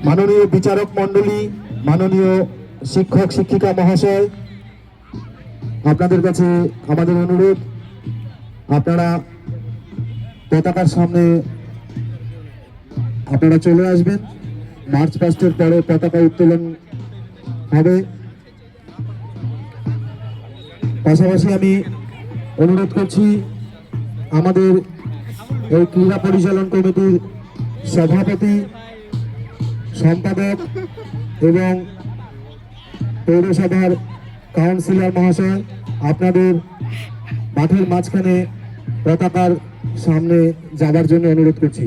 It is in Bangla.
মাননীয় বিচারক মণ্ডলী, মাননীয় শিক্ষক শিক্ষিকা মহাশয়, আপনাদের কাছে আমাদের অনুরোধ, আপনারা পতাকার সামনে আপনারা চলে আসবেন। মার্চ পাস্টের পরে পতাকা উত্তোলন হবে। পাশাপাশি আমি অনুরোধ করছি আমাদের এই ক্রীড়া পরিচালন কমিটির সভাপতি, সম্পাদক এবং পৌরসভার কাউন্সিলর মহাশয়, আপনাদের মাঠের মাঝখানে পতাকার সামনে যাবার জন্য অনুরোধ করছি।